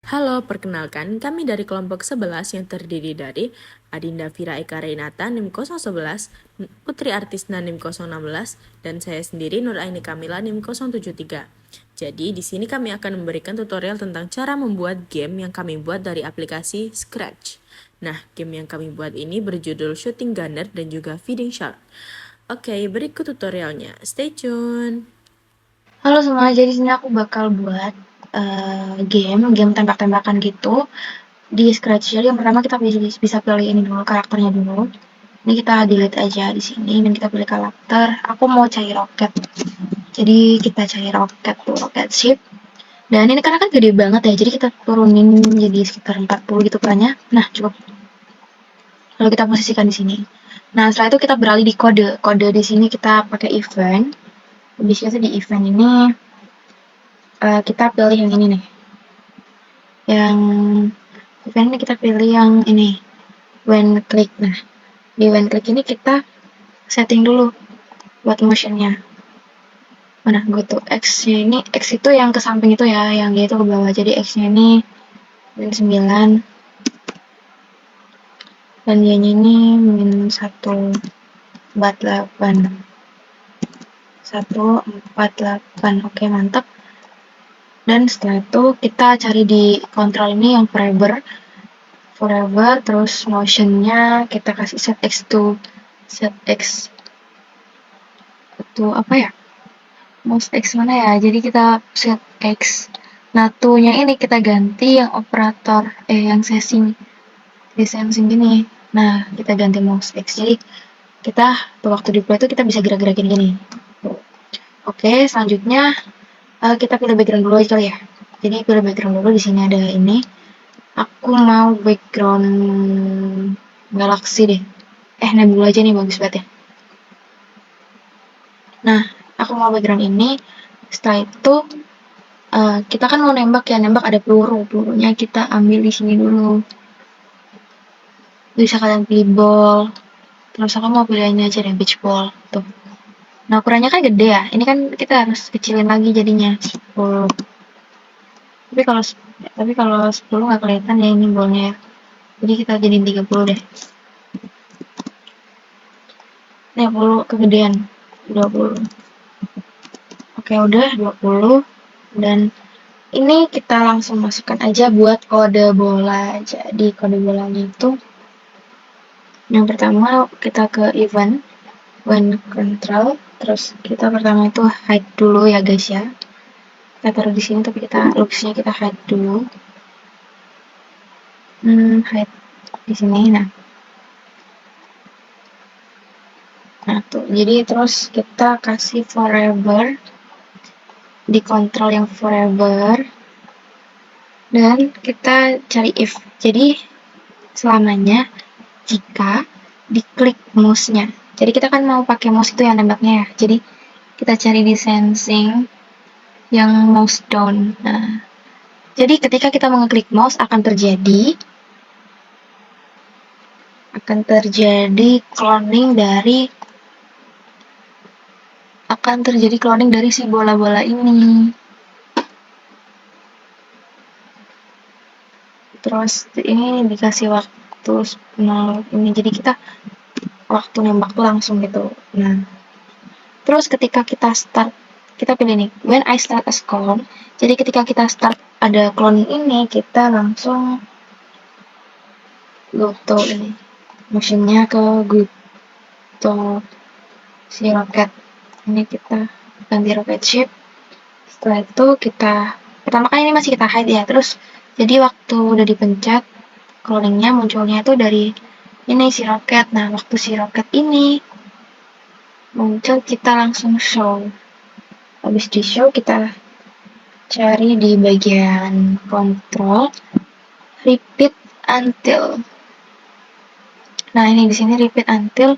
Halo, perkenalkan kami dari kelompok 11 yang terdiri dari Adinda Vira Eka Renata NIM 011, Putri Artisna NIM 016, dan saya sendiri Nur Aini Kamila NIM 073. Jadi di sini kami akan memberikan tutorial tentang cara membuat game yang kami buat dari aplikasi Scratch. Nah, game yang kami buat ini berjudul Shooting Gunner dan juga Feeding Shark. Oke, berikut tutorialnya. Stay tune! Halo semua, jadi sini aku bakal buat game tembak-tembakan gitu di Scratch. Jadi yang pertama kita bisa pilih ini dulu, karakternya dulu. Ini kita delete aja di sini dan kita pilih karakter. Aku mau cari roket. Jadi kita cari roket tuh, roket ship. Dan ini karena kan gede banget ya, jadi kita turunin jadi sekitar 40 gitu banyak. Nah, cukup. Lalu kita posisikan di sini. Nah, setelah itu kita beralih di kode. Kode di sini kita pakai event. Biasanya di event ini kita pilih yang ini nih. Yang event ini kita pilih yang ini, when click. Nah, di when click ini kita setting dulu buat motionnya. Mana gue tuh X-nya ini, X itu yang ke samping itu ya, yang dia itu ke bawah. Jadi X-nya ini 9 dan Y-nya ini -148. 148. Oke, mantap. Dan setelah itu kita cari di kontrol ini yang forever, terus motionnya kita kasih set X to apa ya, mouse X mana ya, jadi kita set X. Nah, nya ini kita ganti yang operator yang sensing gini. Nah, kita ganti mouse X, jadi kita waktu di play itu kita bisa gerak-gerakin gini. Oke, selanjutnya kita pilih background dulu aja ya. Jadi pilih background dulu, di sini ada ini. Aku mau background galaksi deh. Nebula aja nih, bagus banget ya. Nah, aku mau background ini. Setelah itu kita kan mau nembak ya, nembak ada pelurunya kita ambil di sini dulu. Bisa kalian pilih ball. Terus aku mau pilih aja deh, beach ball tuh. Nah, ukurannya kan gede ya. Ini kan kita harus kecilin lagi jadinya 10. Tapi kalau 10 nggak kelihatan ya ini ballnya ya. Jadi kita jadiin 30 deh. Nih 10 kegedean. 20. Oke, udah 20. Dan ini kita langsung masukkan aja buat kode bola. Jadi kode bolanya itu yang pertama kita ke event, when control, terus kita pertama itu hide dulu ya guys ya. Kita taruh di sini tapi kita looksnya kita hide dulu. Hide di sini. Nah tuh, jadi terus kita kasih forever di kontrol yang forever dan kita cari if. Jadi selamanya jika diklik mouse-nya. Jadi kita kan mau pakai mouse itu yang nembaknya ya. Jadi kita cari di sensing yang mouse down. Nah, jadi ketika kita mengeklik mouse akan terjadi cloning dari si bola-bola ini. Terus ini dikasih waktu 0 ini, jadi kita waktu nembak tuh langsung gitu. Nah, terus ketika kita start, kita pilih nih when I start a clone. Jadi ketika kita start ada cloning ini, kita langsung go to ini motionnya ke go to si rocket. Ini kita ganti rocket ship. Setelah itu kita pertama kali ini masih kita hide ya. Terus jadi waktu udah dipencet cloningnya munculnya itu dari ini si rocket. Nah, waktu si rocket ini muncul kita langsung show. Habis di show kita cari di bagian control repeat until. Nah, ini di sini repeat until.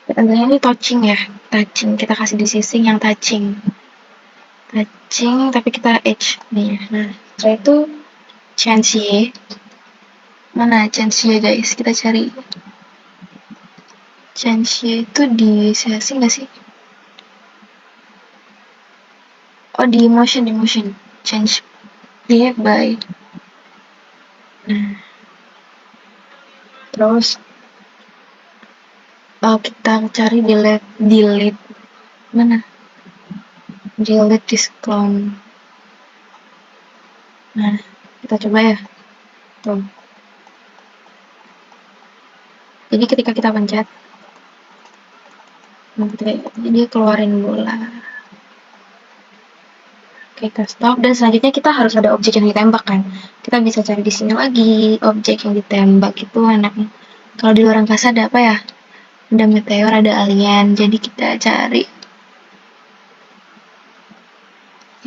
Repeat ini touching ya, touching. Kita kasih di sising yang touching tapi kita edge nih. Nah, setelah itu change Y. Mana change Y guys? Kita cari change Y itu di sesi nggak sih? Oh, di motion change Y by Terus kita cari delete mana? Delete this clone. Nah, kita coba ya. Tuh. Jadi ketika kita pencet, dia keluarin bola. Oke, kita stop, dan selanjutnya kita harus ada objek yang ditembak kan. Kita bisa cari di sini lagi objek yang ditembak itu enaknya. Kalau di luar angkasa ada apa ya? Ada meteor, ada alien. Jadi kita cari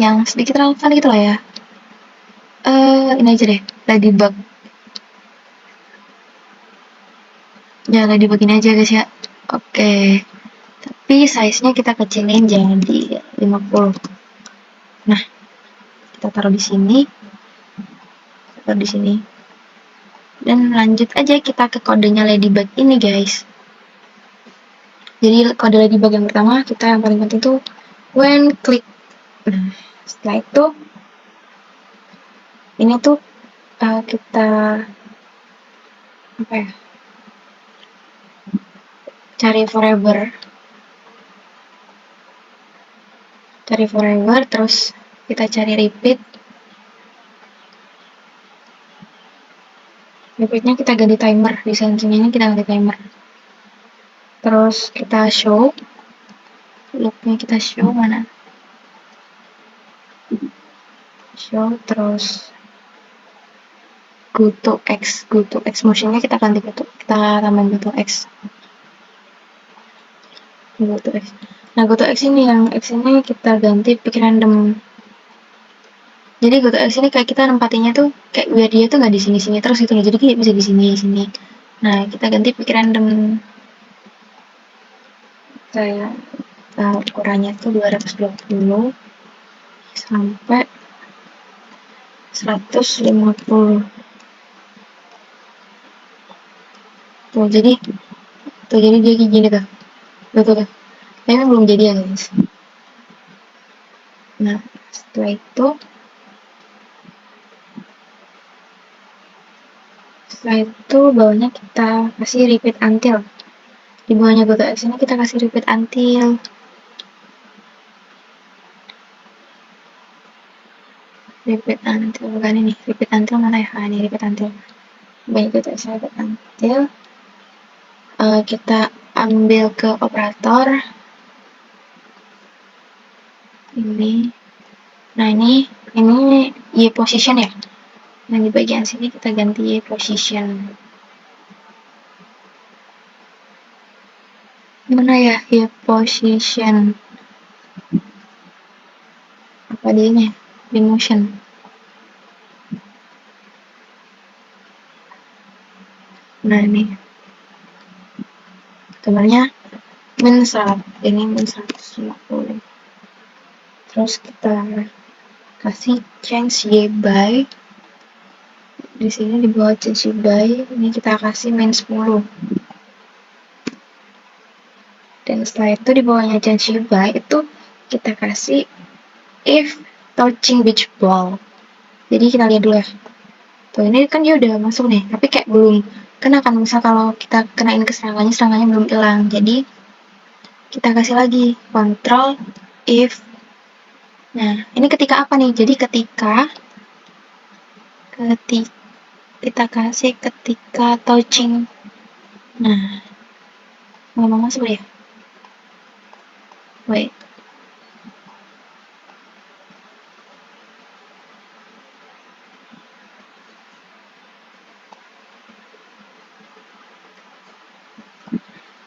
yang sedikit relevan gitu lah ya. Ini aja deh, ladybug. Ya, ladybug ini aja guys ya. Oke. Tapi size-nya kita kecilin jadi 50. Nah, kita taruh di sini. Taruh di sini. Dan lanjut aja kita ke kodenya ladybug ini guys. Jadi kode ladybug yang pertama, kita yang paling penting tuh when click. Nah, setelah itu ini tuh kita apa ya? Cari forever, terus kita cari repeatnya kita ganti timer, di settingnya kita ganti timer, terus kita show, loopnya kita show mana, show, terus go to X motionnya kita ganti kita tambahin go to X. Nah, go to X ini kita ganti pick random. Jadi go to X ini kayak kita nempatinya tuh kayak biar dia tuh nggak di sini terus gitu loh. Jadi kayak bisa di sini. Nah, kita ganti pick random. Kayak ukurannya tuh 220 sampai 150. Tuh, jadi dia kayak gini tuh. Betul. Tapi belum jadi ya, guys. Nah, setelah itu bawahnya kita kasih repeat until. Di bawahnya go to X ini kita kasih repeat until. Bukan ini. Repeat until mana ya? Ini repeat until. Banyak go to X repeat until. Kita ambil ke operator. Ini. Nah, ini Y position ya. Nah, di bagian sini kita ganti Y position. Mana ya Y position? Apa dia nih? Di motion. Nah, ini. Gambarnya ini min 150. Terus kita kasih change Y by. Di sini di bawah change Y by, ini kita kasih min 10. Dan setelah itu di bawahnya change Y by itu kita kasih if touching beach ball. Jadi kita lihat dulu ya. Tuh, ini kan dia udah masuk nih, tapi kayak belum kena kan. Misal kalau kita kenain ke serangannya belum hilang. Jadi kita kasih lagi control if. Nah, ini ketika apa nih? Jadi ketika kita kasih ketika touching. Nah, ngomong masuk ya? Wait.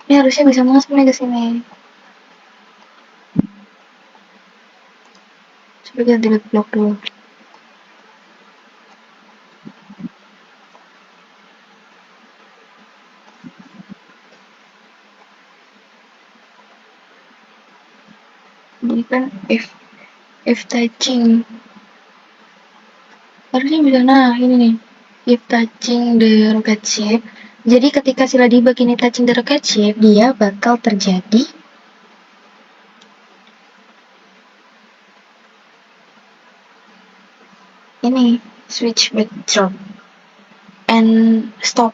Ini harusnya bisa masuk nih ke sini. Coba kita delete block dulu. Ini kan if touching. Harusnya bisa, nah ini nih. If touching the rocket ship. Jadi ketika si ladybug ini touching the rocket ship, dia bakal terjadi ini switch backdrop. and stop.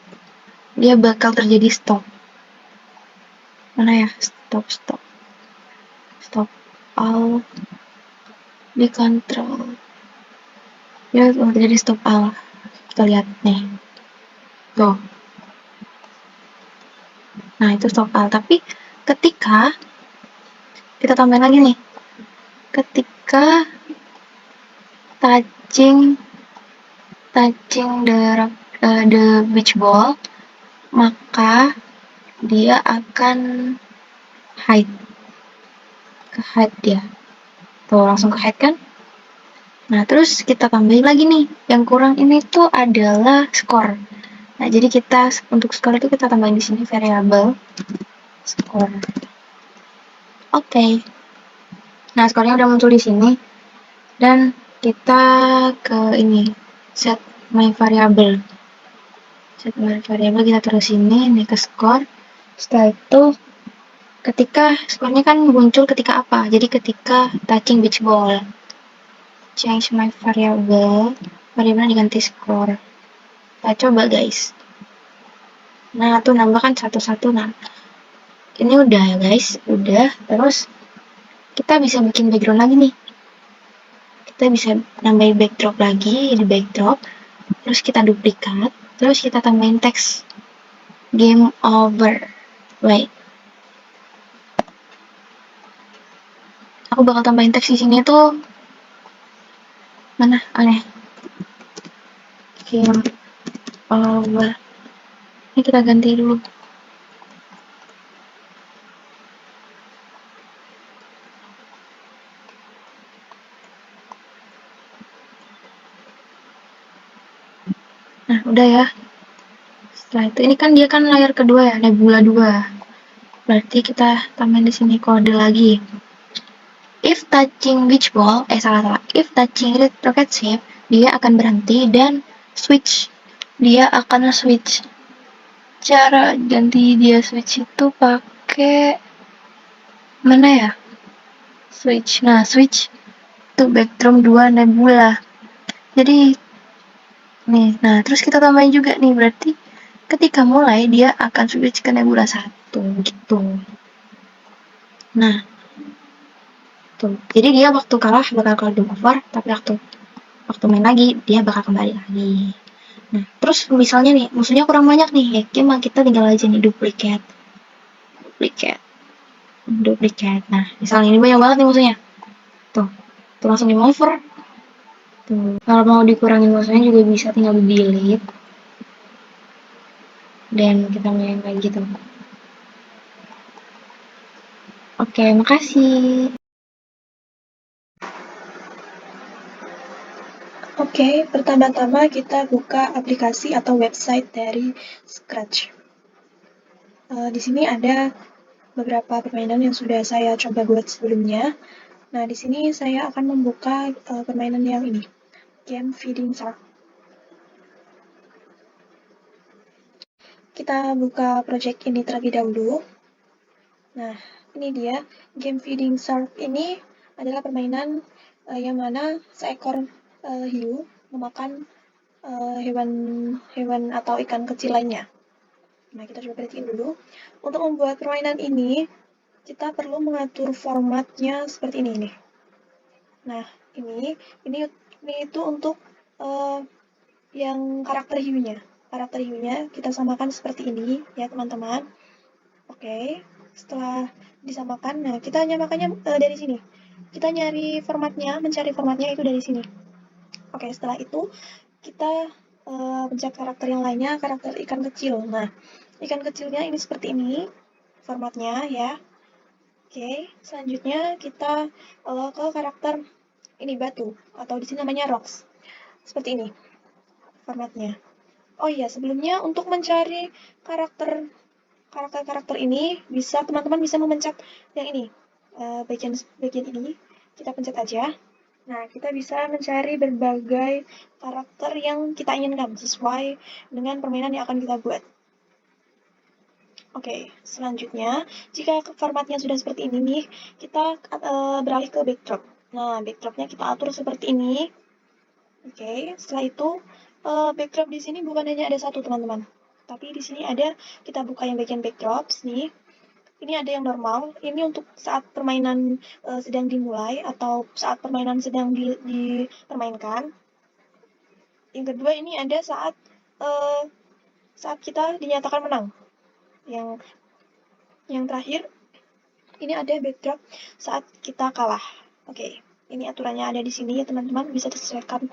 Dia bakal terjadi stop. Mana ya? Stop all di control. Dia bakal terjadi stop all. Kita lihat nih. Tuh. Nah, itu stop all. Tapi ketika kita tambahin lagi nih. Ketika touching the beach ball, maka dia akan hide. Ke hide dia. Tuh, langsung ke hide kan? Nah, terus kita tambahin lagi nih. Yang kurang ini tuh adalah skor. Nah, jadi kita untuk skor itu kita tambahin di sini variabel skor. Oke. Nah, skornya udah muncul di sini. Dan kita ke ini, set my variable. Set my variable kita taruh sini, ini ke skor. Setelah itu, ketika skornya kan muncul ketika apa? Jadi ketika touching beach ball. Change my variable. Variabelnya diganti skor. Kita coba guys. Nah, tuh nambah kan satu-satu. Nah, ini udah ya guys, udah. Terus kita bisa bikin background lagi nih. Kita bisa nambahin backdrop lagi, di backdrop. Terus kita duplikat, terus kita tambahin teks game over. Wait. Aku bakal tambahin teks di sini tuh mana? Aneh. Game over. Ini kita ganti dulu. Nah, udah ya. Setelah itu, ini kan dia kan layar kedua ya, Nebula 2. Berarti kita tambahin di sini kode lagi. If touching beach ball, salah. If touching rocket ship, dia akan berhenti dan switch. Dia akan switch. Cara ganti dia switch itu pakai mana ya? Switch. Nah, switch to backdrop 2 Nebula. Jadi nih, nah terus kita tambahin juga nih, berarti ketika mulai dia akan switch ke Nebula 1 gitu. Nah, tuh. Jadi dia waktu kalah bakal game over, tapi waktu main lagi dia bakal kembali lagi. Nah, terus misalnya nih, musuhnya kurang banyak nih, ya cuma kita tinggal aja nih duplicate. Nah, misalnya ini banyak banget nih musuhnya. Tuh langsung game over. Tuh, kalau mau dikurangin musuhnya juga bisa tinggal di delete. Dan kita main lagi tuh. Oke, makasih. Oke, pertama-tama kita buka aplikasi atau website dari Scratch. Di sini ada beberapa permainan yang sudah saya coba buat sebelumnya. Nah, di sini saya akan membuka permainan yang ini, Game Feeding Shark. Kita buka project ini terlebih dahulu. Nah, ini dia, Game Feeding Shark ini adalah permainan yang mana seekor hiu memakan hewan atau ikan kecil lainnya. Nah, kita coba perhatiin dulu. Untuk membuat permainan ini, kita perlu mengatur formatnya seperti ini nih. Nah, ini itu untuk yang karakter hiunya. Karakter hiunya kita samakan seperti ini ya, teman-teman. Oke, setelah disamakan, nah kita nyamakannya dari sini. Kita mencari formatnya itu dari sini. Oke, setelah itu kita pencet karakter yang lainnya, karakter ikan kecil. Nah, ikan kecilnya ini seperti ini formatnya ya. Oke, selanjutnya kita ke karakter ini batu atau di sini namanya rocks. Seperti ini formatnya. Oh iya, sebelumnya untuk mencari karakter ini teman-teman bisa memencet yang ini. Bagian ini kita pencet aja. Nah, kita bisa mencari berbagai karakter yang kita inginkan sesuai dengan permainan yang akan kita buat. Oke, selanjutnya, jika formatnya sudah seperti ini nih, kita beralih ke backdrop. Nah, backdropnya kita atur seperti ini. Oke, setelah itu backdrop di sini bukan hanya ada satu, teman-teman. Tapi di sini ada, kita buka yang bagian backdrops nih. Ini ada yang normal, ini untuk saat permainan sedang dimulai atau saat permainan sedang dipermainkan. Yang kedua ini ada saat kita dinyatakan menang. Yang terakhir ini ada backdrop saat kita kalah. Oke, ini aturannya ada di sini ya teman-teman, bisa disesuaikan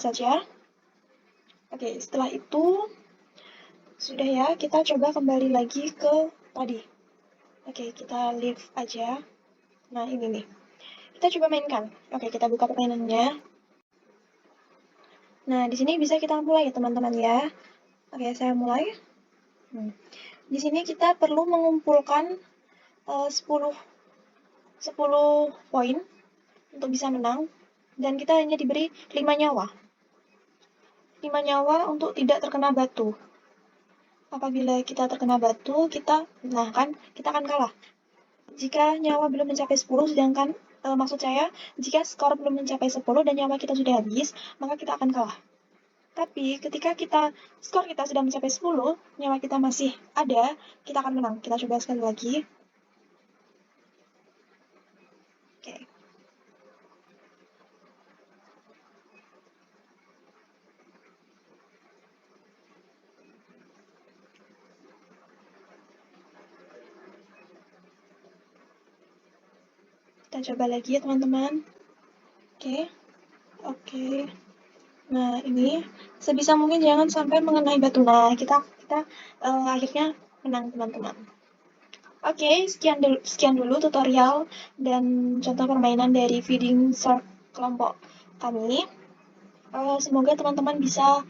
saja. Oke, setelah itu sudah ya, kita coba kembali lagi ke tadi. Oke, kita leave aja. Nah, ini nih. Kita coba mainkan. Oke, kita buka permainannya. Nah, di sini bisa kita mulai ya, teman-teman ya. Oke, saya mulai. Di sini kita perlu mengumpulkan 10 poin untuk bisa menang. Dan kita hanya diberi 5 nyawa. 5 nyawa untuk tidak terkena batu. Apabila kita terkena batu, kita akan kalah. Jika nyawa belum mencapai 10, sedangkan maksud saya, jika skor belum mencapai 10 dan nyawa kita sudah habis, maka kita akan kalah. Tapi ketika skor kita sudah mencapai 10, nyawa kita masih ada, kita akan menang. Kita coba sekali lagi. Oke. Kita coba lagi ya teman-teman. Oke. Nah, ini sebisa mungkin jangan sampai mengenai batu. Nah, kita akhirnya menang teman-teman. Oke, sekian dulu tutorial dan contoh permainan dari Feeding Shark kelompok kami. Semoga teman-teman bisa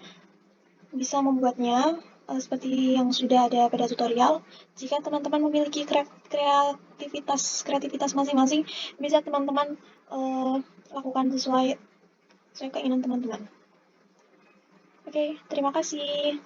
membuatnya seperti yang sudah ada pada tutorial. Jika teman-teman memiliki kreativitas masing-masing, bisa teman-teman lakukan sesuai keinginan teman-teman. Oke, terima kasih.